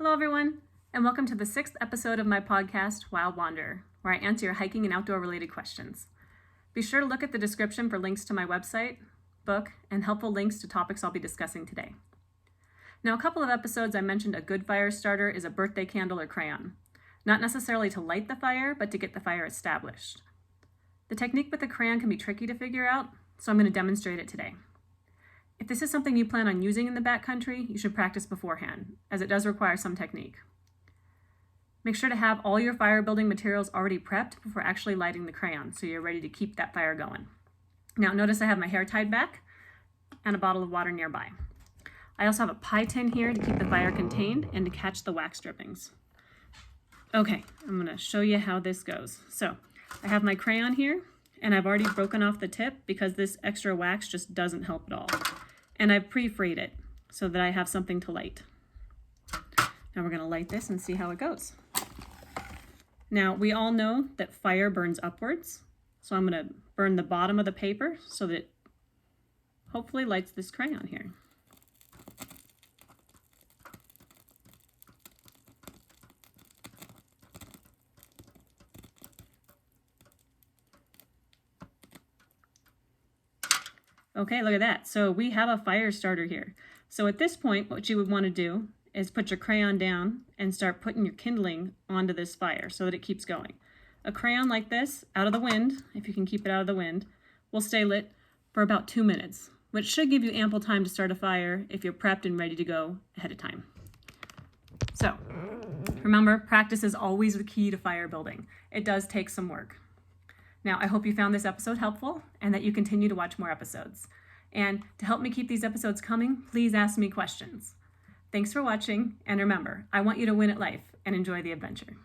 Hello everyone, and welcome to the 6th episode of my podcast, Wild Wanderer, where I answer your hiking and outdoor related questions. Be sure to look at the description for links to my website, book, and helpful links to topics I'll be discussing today. Now, a couple of episodes I mentioned a good fire starter is a birthday candle or crayon. Not necessarily to light the fire, but to get the fire established. The technique with the crayon can be tricky to figure out, so I'm going to demonstrate it today. If this is something you plan on using in the backcountry, you should practice beforehand, as it does require some technique. Make sure to have all your fire building materials already prepped before actually lighting the crayon, so you're ready to keep that fire going. Now notice I have my hair tied back and a bottle of water nearby. I also have a pie tin here to keep the fire contained and to catch the wax drippings. Okay, I'm going to show you how this goes. So I have my crayon here, and I've already broken off the tip because this extra wax just doesn't help at all. And I've pre-frayed it so that I have something to light. Now we're going to light this and see how it goes. Now we all know that fire burns upwards, so I'm going to burn the bottom of the paper so that it hopefully lights this crayon here. Okay, look at that. So we have a fire starter here. So at this point, what you would want to do is put your crayon down and start putting your kindling onto this fire so that it keeps going. A crayon like this, out of the wind, if you can keep it out of the wind, will stay lit for about 2 minutes, which should give you ample time to start a fire if you're prepped and ready to go ahead of time. So remember, practice is always the key to fire building. It does take some work. Now, I hope you found this episode helpful and that you continue to watch more episodes. And to help me keep these episodes coming, please ask me questions. Thanks for watching, and remember, I want you to win at life and enjoy the adventure.